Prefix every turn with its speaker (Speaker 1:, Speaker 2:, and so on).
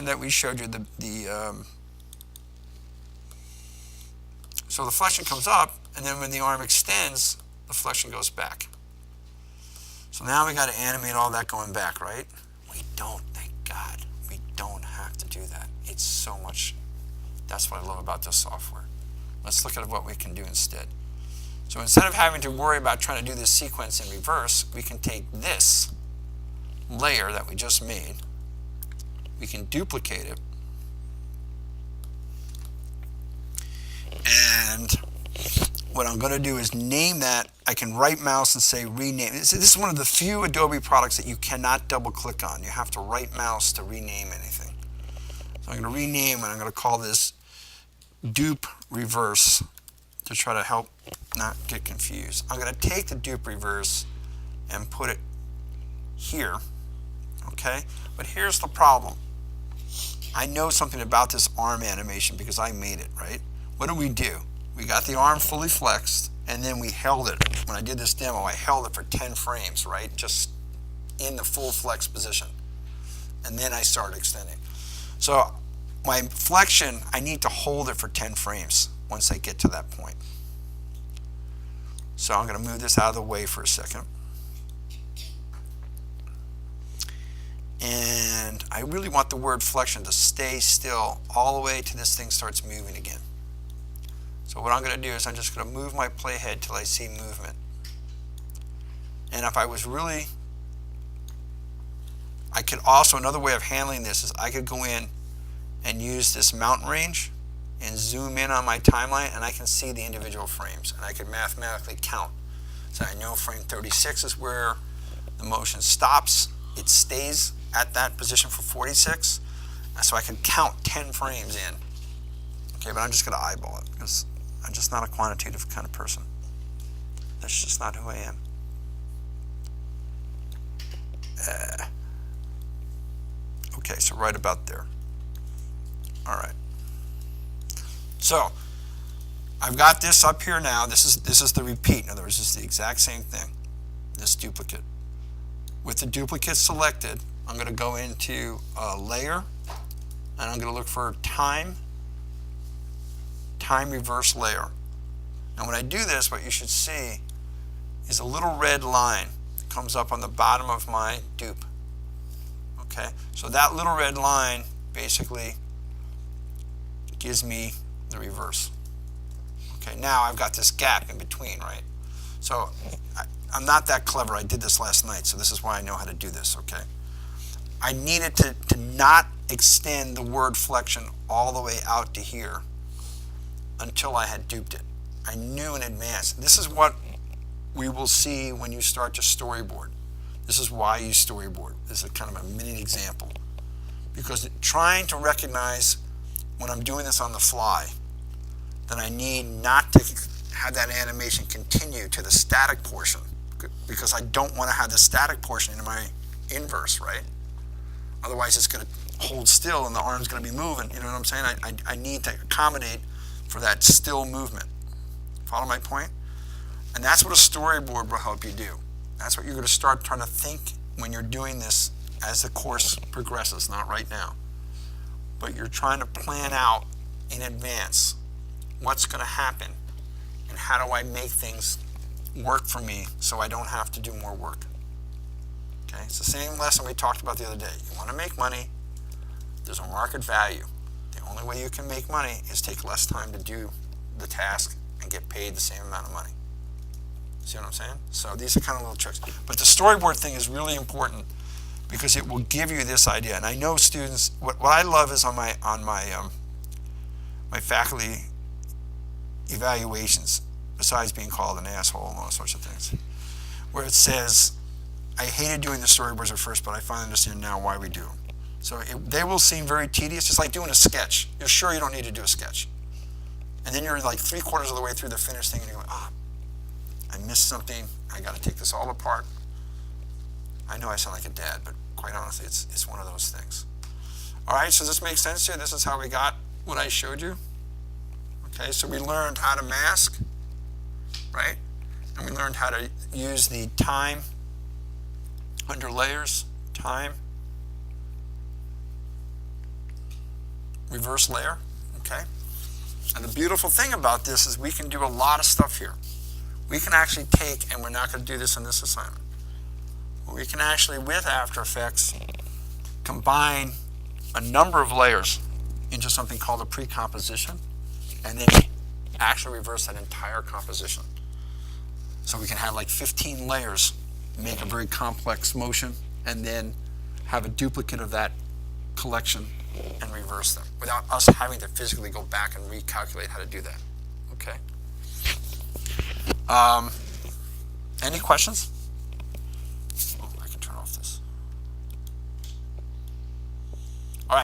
Speaker 1: that we showed you, so the flexion comes up, and then when the arm extends, the flexion goes back. So now we got to animate all that going back, right? We don't, thank God. We don't have to do that. It's so much. That's what I love about this software. Let's look at what we can do instead. So instead of having to worry about trying to do this sequence in reverse, we can take this layer that we just made, we can duplicate it, and what I'm going to do is name that. I can right mouse and say rename. This is one of the few Adobe products that you cannot double click on. You have to right mouse to rename anything. So I'm going to rename, and I'm going to call this dupe reverse to try to help not get confused. I'm going to take the dupe reverse and put it here, okay? But here's the problem. I know something about this arm animation because I made it, right? What do? We got the arm fully flexed, and then we held it. When I did this demo, I held it for 10 frames, right? Just in the full flex position. And then I started extending. So my flexion, I need to hold it for 10 frames once I get to that point. So I'm going to move this out of the way for a second. And I really want the word flexion to stay still all the way till this thing starts moving again. So what I'm going to do is I'm just going to move my playhead till I see movement. And if I was really, I could also, another way of handling this is I could go in and use this mountain range and zoom in on my timeline, and I can see the individual frames, and I could mathematically count. So I know frame 36 is where the motion stops. It stays at that position for 46, so I can count 10 frames in. Okay, but I'm just going to eyeball it because I'm just not a quantitative kind of person. That's just not who I am. Okay, so right about there. All right. So I've got this up here now. This is the repeat. In other words, this is the exact same thing. This duplicate. With the duplicate selected, I'm going to go into a layer, and I'm going to look for time reverse layer. And when I do this, what you should see is a little red line that comes up on the bottom of my dupe. Okay, so that little red line basically gives me the reverse. Okay, now I've got this gap in between, right? So I'm not that clever. I did this last night, so this is why I know how to do this, okay? I needed to not extend the word flexion all the way out to here until I had duped it. I knew in advance. This is what we will see when you start to storyboard. This is why you storyboard. This is kind of a mini example. Because trying to recognize when I'm doing this on the fly, that I need not to have that animation continue to the static portion, because I don't want to have the static portion in my inverse, right? Otherwise it's going to hold still and the arm's going to be moving. You know what I'm saying? I need to accommodate for that still movement. Follow my point? And that's what a storyboard will help you do. That's what you're going to start trying to think when you're doing this as the course progresses, not right now. But you're trying to plan out in advance what's going to happen and how do I make things work for me so I don't have to do more work. Okay, it's the same lesson we talked about the other day. You want to make money, there's a market value. The only way you can make money is take less time to do the task and get paid the same amount of money. See what I'm saying? So these are kind of little tricks. But the storyboard thing is really important because it will give you this idea. And I know students, what I love is on my faculty evaluations, besides being called an asshole and all sorts of things, where it says, I hated doing the storyboards at first, but I finally understand now why we do them. So they will seem very tedious. It's like doing a sketch. You're sure you don't need to do a sketch. And then you're like 3/4 of the way through the finished thing and you're like, I missed something. I got to take this all apart. I know I sound like a dad, but quite honestly, it's one of those things. All right, so does this make sense to you? This is how we got what I showed you. Okay, so we learned how to mask, right? And we learned how to use the time under layers, time reverse layer, okay? And the beautiful thing about this is we can do a lot of stuff here. We can actually take, and we're not going to do this in this assignment, we can actually, with After Effects, combine a number of layers into something called a pre-composition, and then actually reverse that entire composition. So we can have like 15 layers, make a very complex motion, and then have a duplicate of that collection and reverse them without us having to physically go back and recalculate how to do that. Okay? Any questions?